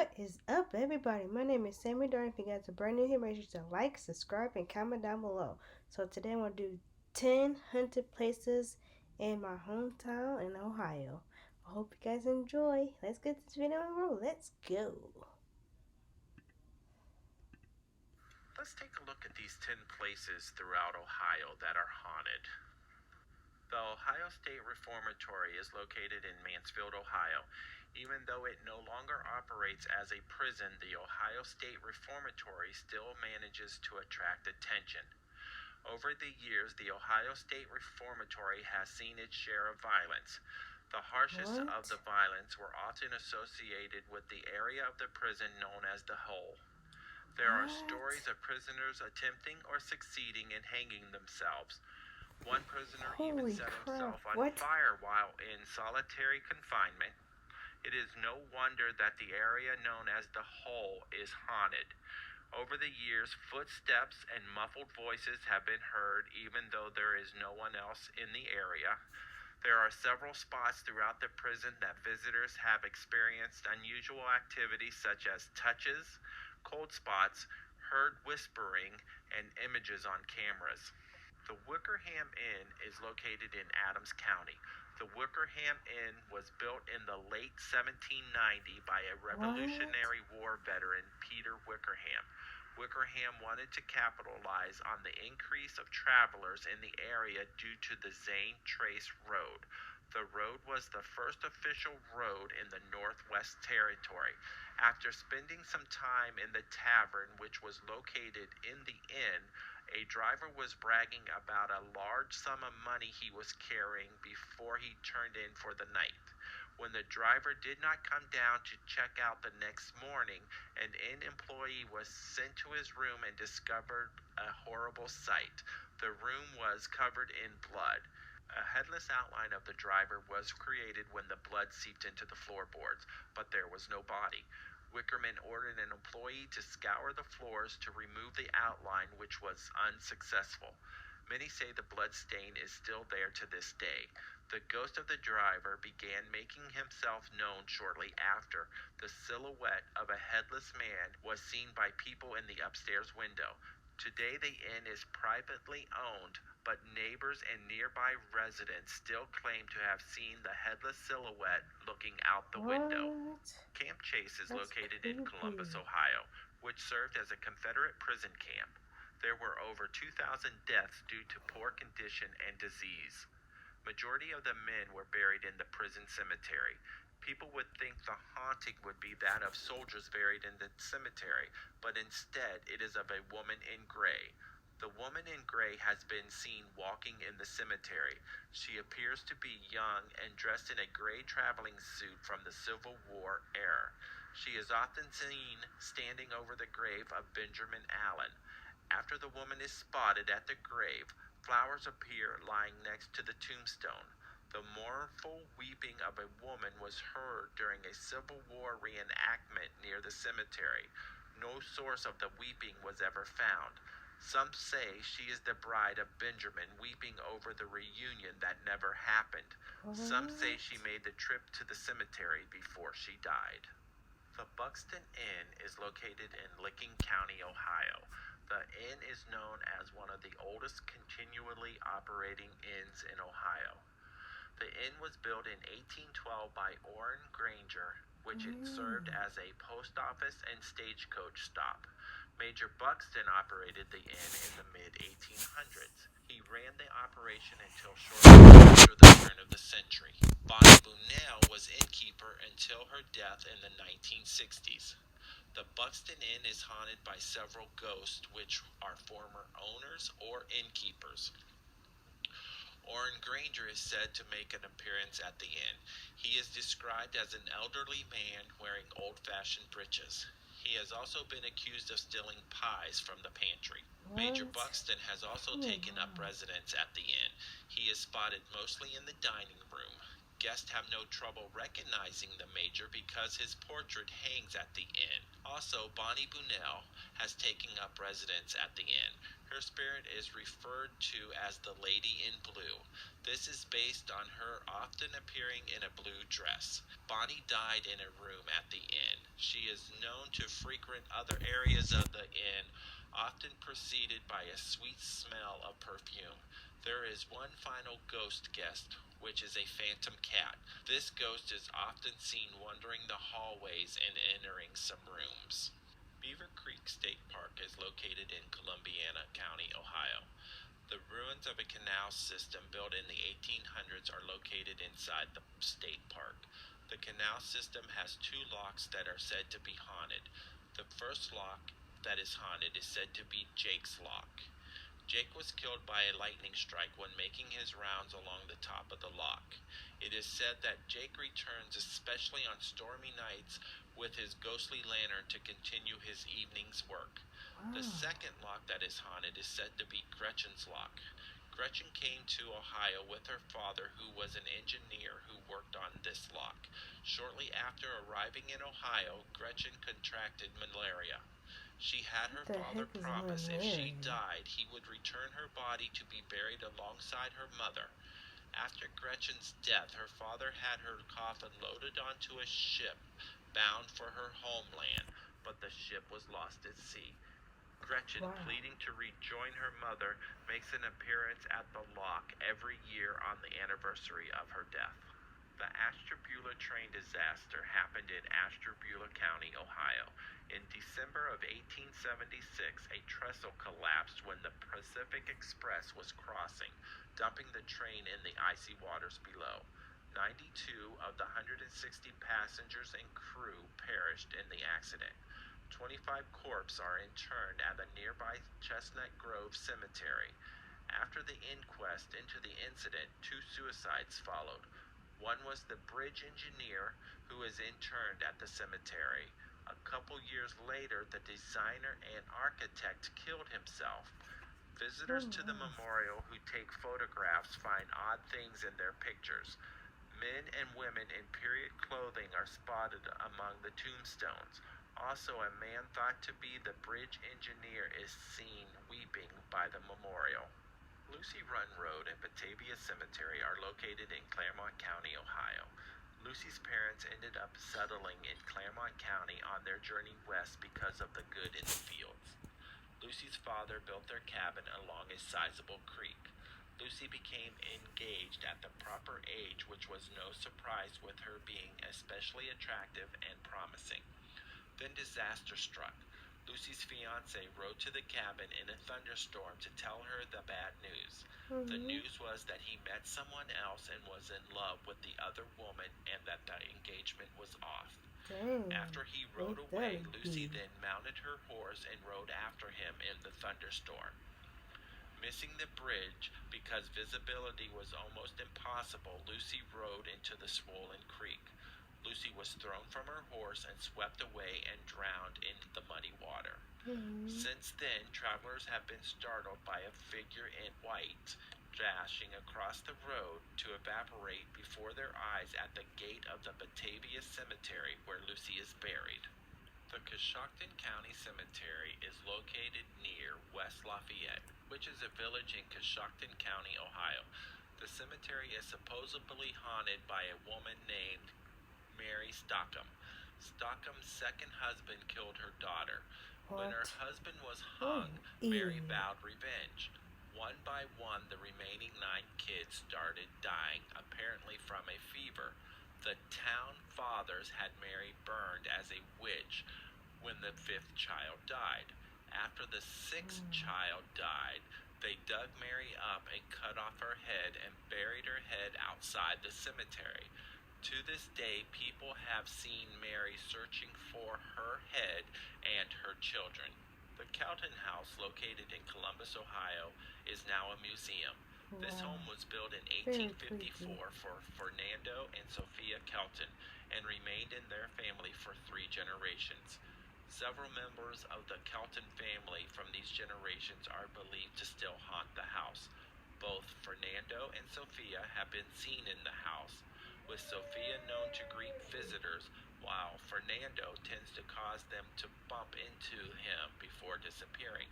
What is up, everybody? My name is Sammy Darn. If you guys are brand new here, make sure to like, subscribe, and comment down below. So today I'm going to do 10 haunted places in my hometown in Ohio. I hope you guys enjoy. Let's get this video on the road. Let's go. Let's take a look at these 10 places throughout Ohio that are haunted. The Ohio State Reformatory is located in Mansfield, Ohio. Even though it no longer operates as a prison, the Ohio State Reformatory still manages to attract attention. Over the years, the Ohio State Reformatory has seen its share of violence. The harshest of the violence were often associated with the area of the prison known as the Hole. There are stories of prisoners attempting or succeeding in hanging themselves. One prisoner even set himself on fire while in solitary confinement. It is no wonder that the area known as the Hole is haunted. Over the years, footsteps and muffled voices have been heard even though there is no one else in the area. There are several spots throughout the prison that visitors have experienced unusual activities such as touches, cold spots, heard whispering, and images on cameras. The Wickerham Inn is located in Adams County. The Wickerham Inn was built in the late 1790 by a Revolutionary War veteran, Peter Wickerham. Wickerham wanted to capitalize on the increase of travelers in the area due to the Zane Trace Road. The road was the first official road in the Northwest Territory. After spending some time in the tavern, which was located in the inn, a driver was bragging about a large sum of money he was carrying before he turned in for the night. When the driver did not come down to check out the next morning, an inn employee was sent to his room and discovered a horrible sight. The room was covered in blood. A headless outline of the driver was created when the blood seeped into the floorboards, but there was no body. Wickerman ordered an employee to scour the floors to remove the outline, which was unsuccessful. Many say the blood stain is still there to this day. The ghost of the driver began making himself known shortly after. The silhouette of a headless man was seen by people in the upstairs window. Today the inn is privately owned, but neighbors and nearby residents still claim to have seen the headless silhouette looking out the window. Camp Chase is located in Columbus, Ohio, which served as a Confederate prison camp. There were over 2,000 deaths due to poor condition and disease. Majority of the men were buried in the prison cemetery. People would think the haunting would be that of soldiers buried in the cemetery, but instead it is of a woman in gray. The woman in gray has been seen walking in the cemetery. She appears to be young and dressed in a gray traveling suit from the Civil War era. She is often seen standing over the grave of Benjamin Allen. After the woman is spotted at the grave, flowers appear lying next to the tombstone. The mournful weeping of a woman was heard during a Civil War reenactment near the cemetery. No source of the weeping was ever found. Some say she is the bride of Benjamin, weeping over the reunion that never happened. Some say she made the trip to the cemetery before she died. The Buxton Inn is located in Licking County, Ohio. The inn is known as one of the oldest continually operating inns in Ohio. The inn was built in 1812 by Orrin Granger, which it served as a post office and stagecoach stop. Major Buxton operated the inn in the mid-1800s. He ran the operation until shortly after the turn of the century. Bonnie Bunnell was innkeeper until her death in the 1960s. The Buxton Inn is haunted by several ghosts, which are former owners or innkeepers. Orrin Granger is said to make an appearance at the inn. He is described as an elderly man wearing old-fashioned breeches. He has also been accused of stealing pies from the pantry. Major Buxton has also taken up residence at the inn. He is spotted mostly in the dining room. Guests have no trouble recognizing the Major because his portrait hangs at the inn. Also, Bonnie Bunnell has taken up residence at the inn. Her spirit is referred to as the Lady in Blue. This is based on her often appearing in a blue dress. Bonnie died in a room at the inn. She is known to frequent other areas of the inn, often preceded by a sweet smell of perfume. There is one final ghost guest, which is a phantom cat. This ghost is often seen wandering the hallways and entering some rooms. Beaver Creek State Park is located in Columbiana County, Ohio. The ruins of a canal system built in the 1800s are located inside the state park. The canal system has two locks that are said to be haunted. The first lock that is haunted is said to be Jake's Lock. Jake was killed by a lightning strike when making his rounds along the top of the lock. It is said that Jake returns especially on stormy nights with his ghostly lantern to continue his evening's work. The second lock that is haunted is said to be Gretchen's Lock. Gretchen came to Ohio with her father, who was an engineer who worked on this lock. Shortly after arriving in Ohio, Gretchen contracted malaria. She had her father promise if she died, he would return her body to be buried alongside her mother. After Gretchen's death, her father had her coffin loaded onto a ship bound for her homeland, but the ship was lost at sea. Gretchen, pleading to rejoin her mother, makes an appearance at the lock every year on the anniversary of her death. The Ashtabula train disaster happened in Ashtabula County, Ohio. In December of 1876, a trestle collapsed when the Pacific Express was crossing, dumping the train in the icy waters below. 92 of the 160 passengers and crew perished in the accident. 25 corpses are interned at the nearby Chestnut Grove Cemetery. After the inquest into the incident, 2 suicides followed. One was the bridge engineer, who was interned at the cemetery. A couple years later, the designer and architect killed himself. Visitors to the memorial who take photographs find odd things in their pictures. Men and women in period clothing are spotted among the tombstones. Also, a man thought to be the bridge engineer is seen weeping by the memorial. Lucy Run Road and Batavia Cemetery are located in Claremont County, Ohio. Lucy's parents ended up settling in Claremont County on their journey west because of the good in the fields. Lucy's father built their cabin along a sizable creek. Lucy became engaged at the proper age, which was no surprise with her being especially attractive and promising. Then disaster struck. Lucy's fiancé rode to the cabin in a thunderstorm to tell her the bad news. The news was that he met someone else and was in love with the other woman and that the engagement was off. After he rode away, Lucy then mounted her horse and rode after him in the thunderstorm. Missing the bridge because visibility was almost impossible, Lucy rode into the swollen creek. Lucy was thrown from her horse and swept away and drowned in the muddy water. Since then, travelers have been startled by a figure in white dashing across the road to evaporate before their eyes at the gate of the Batavia Cemetery where Lucy is buried. The Coshocton County Cemetery is located near West Lafayette, which is a village in Coshocton County, Ohio. The cemetery is supposedly haunted by a woman named Mary Stockham. Stockham's second husband killed her daughter. When her husband was hung, Mary vowed revenge. One by one, the remaining 9 kids started dying, apparently from a fever. The town fathers had Mary burned as a witch when the 5th child died. After the 6th child died, they dug Mary up and cut off her head and buried her head outside the cemetery. To this day, people have seen Mary searching for her head and her children. The Kelton House, located in Columbus, Ohio, is now a museum. This home was built in 1854 for Fernando and Sophia Kelton and remained in their family for 3 generations. Several members of the Kelton family from these generations are believed to still haunt the house. Both Fernando and Sophia have been seen in the house. with Sophia known to greet visitors, while Fernando tends to cause them to bump into him before disappearing.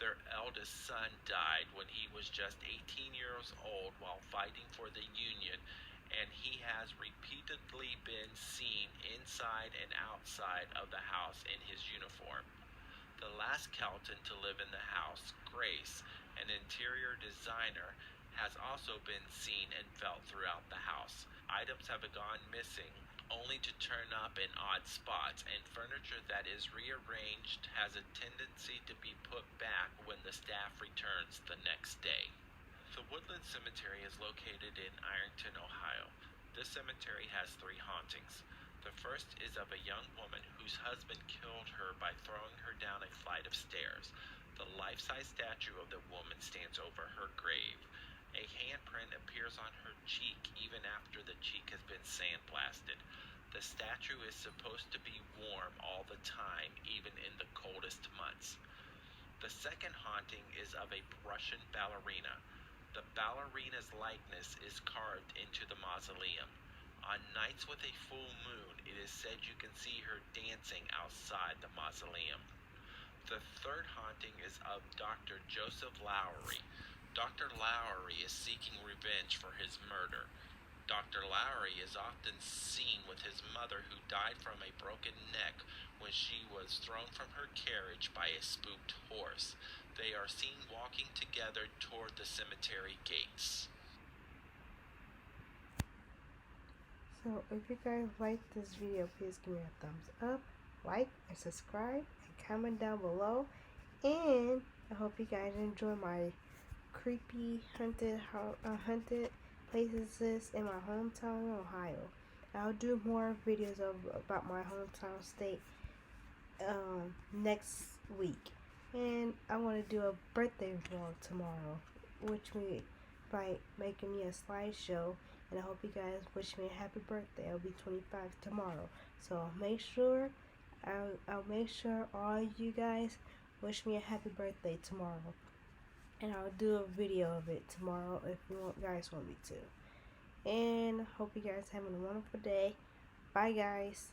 Their eldest son died when he was just 18 years old while fighting for the Union, and he has repeatedly been seen inside and outside of the house in his uniform. The last Kelton to live in the house, Grace, an interior designer, has also been seen and felt throughout the house. Items have gone missing only to turn up in odd spots, and furniture that is rearranged has a tendency to be put back when the staff returns the next day. The Woodland Cemetery is located in Ironton, Ohio. This cemetery has three hauntings. The first is of a young woman whose husband killed her by throwing her down a flight of stairs. The life-size statue of the woman stands over her grave. A handprint appears on her cheek even after the cheek has been sandblasted. The statue is supposed to be warm all the time, even in the coldest months. The second haunting is of a Russian ballerina. The ballerina's likeness is carved into the mausoleum. On nights with a full moon, it is said you can see her dancing outside the mausoleum. The third haunting is of Dr. Joseph Lowry. Dr. Lowry is seeking revenge for his murder. Dr. Lowry is often seen with his mother, who died from a broken neck when she was thrown from her carriage by a spooked horse. They are seen walking together toward the cemetery gates. So if you guys like this video, please give me a thumbs up, like, and subscribe, and comment down below. And I hope you guys enjoy my creepy haunted places in my hometown, Ohio. I'll do more videos about my hometown state next week. And I want to do a birthday vlog tomorrow, which me by making me a slideshow. And I hope you guys wish me a happy birthday. I'll be 25 tomorrow, so I'll make sure all you guys wish me a happy birthday tomorrow. And I'll do a video of it tomorrow if you guys want me to. And hope you guys having a wonderful day. Bye, guys.